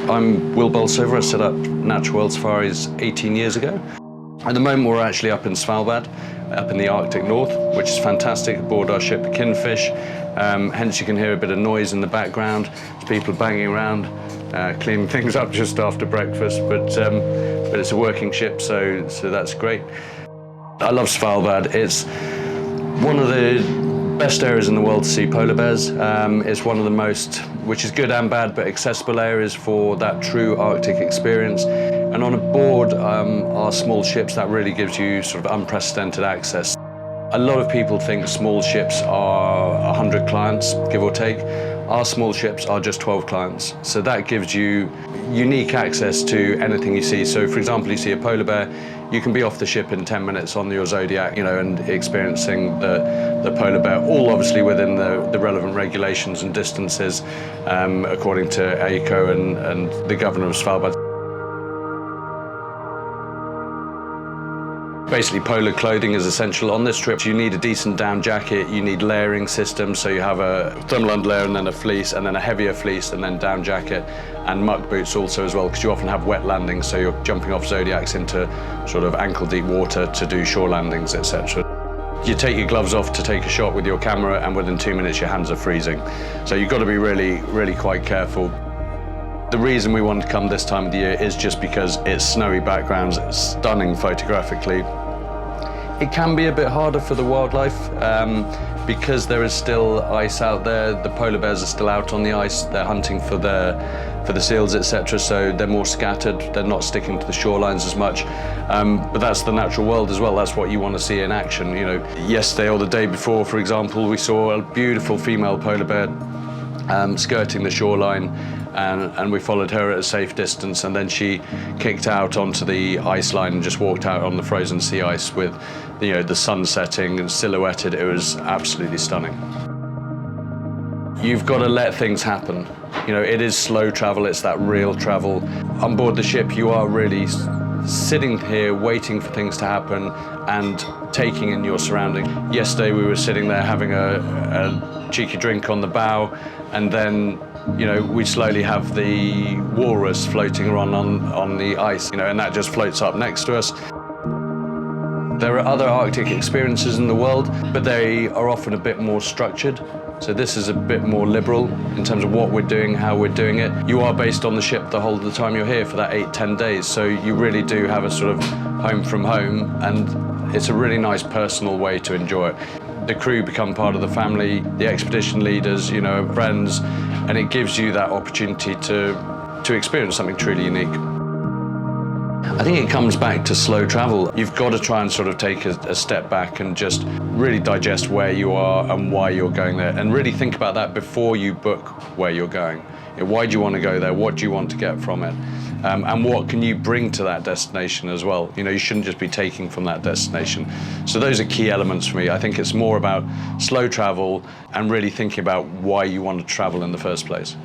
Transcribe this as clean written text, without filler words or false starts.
I'm Will Bolsover. I set up Natural World Safaris 18 years ago. At the moment we're actually up in Svalbard, up in the Arctic North, which is fantastic, aboard our ship the Kingfish. Hence you can hear a bit of noise in the background. There's people banging around, cleaning things up just after breakfast, but it's a working ship, so that's great. I love Svalbard. It's one of the best areas in the world to see polar bears. It's one of the most, which is good and bad, but accessible areas for that true Arctic experience. And on board our small ships, that really gives you sort of unprecedented access. A lot of people think small ships are 100 clients, give or take. Our small ships are just 12 clients. So that gives you unique access to anything you see. So for example, you see a polar bear, you can be off the ship in 10 minutes on your Zodiac, and experiencing the polar bear, all obviously within the relevant regulations and distances, according to AECO and the governor of Svalbard. Basically, polar clothing is essential. On this trip, you need a decent down jacket, you need layering systems, so you have a thermal underlayer and then a fleece, and then a heavier fleece, and then down jacket, and muck boots also as well, because you often have wet landings, so you're jumping off Zodiacs into sort of ankle-deep water to do shore landings, etc. You take your gloves off to take a shot with your camera, and within 2 minutes your hands are freezing. So you've got to be really, really quite careful. The reason we wanted to come this time of the year is just because it's snowy backgrounds, it's stunning photographically. It can be a bit harder for the wildlife because there is still ice out there. The polar bears are still out on the ice. They're hunting for the seals, etc. So they're more scattered. They're not sticking to the shorelines as much. But that's the natural world as well. That's what you want to see in action. Yesterday or the day before, for example, we saw a beautiful female polar bear skirting the shoreline, and we followed her at a safe distance, and then she kicked out onto the ice line and just walked out on the frozen sea ice with the sun setting and silhouetted. It was absolutely stunning. You've got to let things happen. It is slow travel, it's that real travel. On board the ship, you are really sitting here waiting for things to happen and taking in your surrounding. Yesterday we were sitting there having a cheeky drink on the bow, and then we slowly have the walrus floating around on the ice, and that just floats up next to us. There are other Arctic experiences in the world, but they are often a bit more structured. So this is a bit more liberal in terms of what we're doing, how we're doing it. You are based on the ship the whole of the time you're here for that 8-10 days. So you really do have a sort of home from home, and it's a really nice personal way to enjoy it. The crew become part of the family, the expedition leaders, friends, and it gives you that opportunity to experience something truly unique. I think it comes back to slow travel. You've got to try and sort of take a step back and just really digest where you are and why you're going there, and really think about that before you book where you're going. Why do you want to go there? What do you want to get from it? And what can you bring to that destination as well? You shouldn't just be taking from that destination. So those are key elements for me. I think it's more about slow travel and really thinking about why you want to travel in the first place.